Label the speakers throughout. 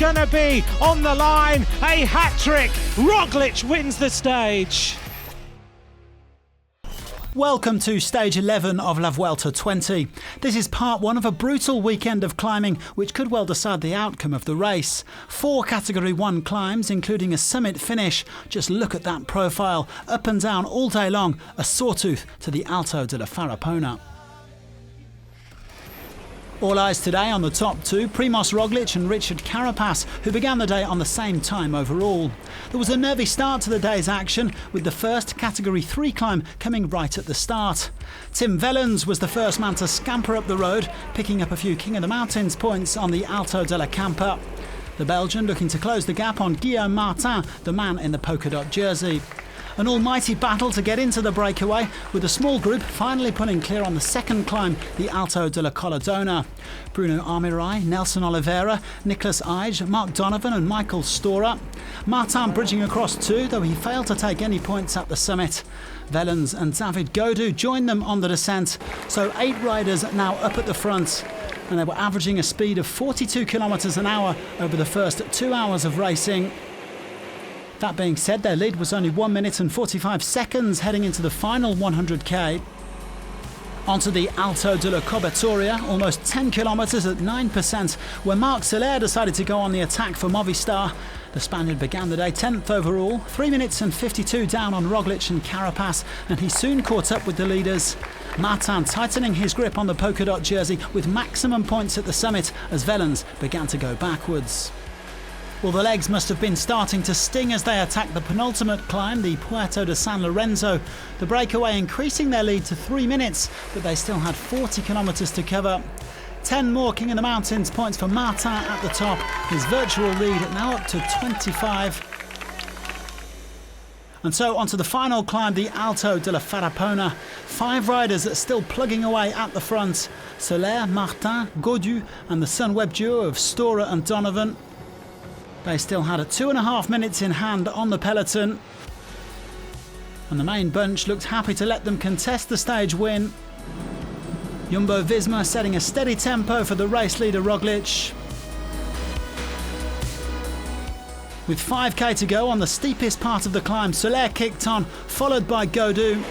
Speaker 1: going to be on the line. A hat-trick. Roglic wins the stage.
Speaker 2: Welcome to stage 11 of La Vuelta 20. This is part one of a brutal weekend of climbing which could well decide the outcome of the race. 4 Category 1 climbs, including a summit finish. Just look at that profile, up and down all day long, a sawtooth to the Alto de la Farrapona. All eyes today on the top 2, Primož Roglic and Richard Carapaz, who began the day on the same time overall. There was a nervy start to the day's action, with the first Category 3 climb coming right at the start. Tim Wellens was the first man to scamper up the road, picking up a few King of the Mountains points on the Alto de la Campa. The Belgian looking to close the gap on Guillaume Martin, the man in the polka dot jersey. An almighty battle to get into the breakaway, with a small group finally pulling clear on the second climb, the Alto de la Colladona. Bruno Armirail, Nelson Oliveira, Nicholas Eige, Mark Donovan and Michael Storer. Martin bridging across too, though he failed to take any points at the summit. Wellens and David Gaudu joined them on the descent, so 8 riders now up at the front. And they were averaging a speed of 42 kilometres an hour over the first 2 hours of racing. That being said, their lead was only 1 minute and 45 seconds heading into the final 100k. Onto the Alto de la Cobertoria, almost 10 kilometres at 9%, where Marc Soler decided to go on the attack for Movistar. The Spaniard began the day 10th overall, 3 minutes and 52 down on Roglic and Carapaz, and he soon caught up with the leaders. Martin tightening his grip on the polka dot jersey with maximum points at the summit as Wellens began to go backwards. Well, the legs must have been starting to sting as they attacked the penultimate climb, the Puerto de San Lorenzo. The breakaway increasing their lead to 3 minutes, but they still had 40 kilometres to cover. 10 more King of the Mountains points for Martin at the top, his virtual lead now up to 25. And so onto the final climb, the Alto de la Farrapona. 5 riders still plugging away at the front. Soler, Martin, Gaudu and the Sunweb duo of Storer and Donovan. They still had 2.5 minutes in hand on the peloton. And the main bunch looked happy to let them contest the stage win. Jumbo-Visma setting a steady tempo for the race leader Roglic. With 5k to go on the steepest part of the climb, Soler kicked on, followed by Gaudu.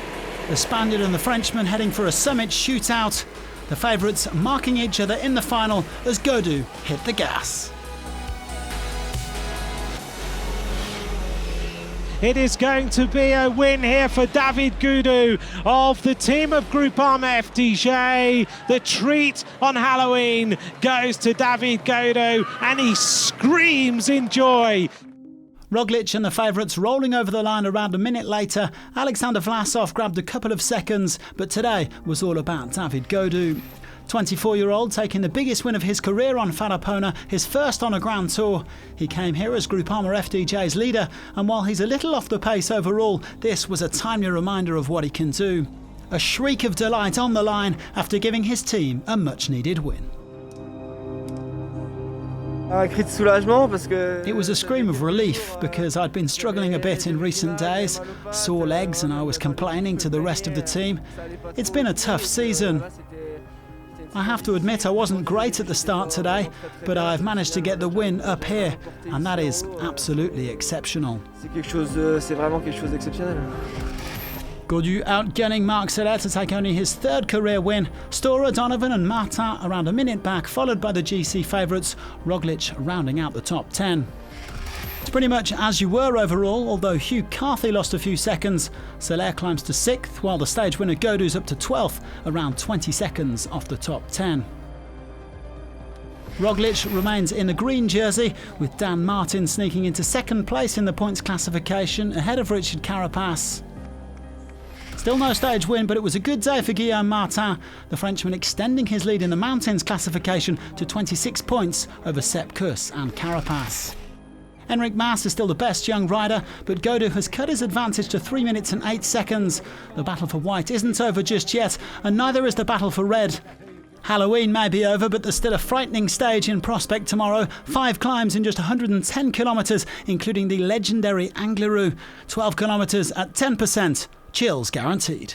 Speaker 2: The Spaniard and the Frenchman heading for a summit shootout. The favourites marking each other in the final as Gaudu hit the gas.
Speaker 1: It is going to be a win here for David Gaudu of the team of Groupama FDJ. The treat on Halloween goes to David Gaudu and he screams in joy.
Speaker 2: Roglic and the favourites rolling over the line around a minute later. Alexander Vlasov grabbed a couple of seconds, but today was all about David Gaudu. 24-year-old taking the biggest win of his career on Farrapona, his first on a Grand Tour. He came here as Groupama FDJ's leader, and while he's a little off the pace overall, this was a timely reminder of what he can do. A shriek of delight on the line after giving his team a much-needed win. It was a scream of relief because I'd been struggling a bit in recent days, sore legs, and I was complaining to the rest of the team. It's been a tough season. I have to admit I wasn't great at the start today, but I've managed to get the win up here, and that is absolutely exceptional. Gaudu outgunning Marc Soler to take only his 3rd career win. Storer, Donovan and Martin around a minute back, followed by the GC favourites, Roglic rounding out the top 10. It's pretty much as you were overall, although Hugh Carthy lost a few seconds. Soler climbs to 6th, while the stage winner Gaudu's up to 12th, around 20 seconds off the top 10. Roglic remains in the green jersey, with Dan Martin sneaking into 2nd place in the points classification, ahead of Richard Carapaz. Still no stage win, but it was a good day for Guillaume Martin, the Frenchman extending his lead in the mountains classification to 26 points over Sepp Kuss and Carapaz. Enric Mas is still the best young rider, but Gaudu has cut his advantage to 3 minutes and 8 seconds. The battle for white isn't over just yet, and neither is the battle for red. Halloween may be over, but there's still a frightening stage in prospect tomorrow. 5 climbs in just 110 kilometres, including the legendary Angliru. 12 kilometres at 10%. Chills guaranteed.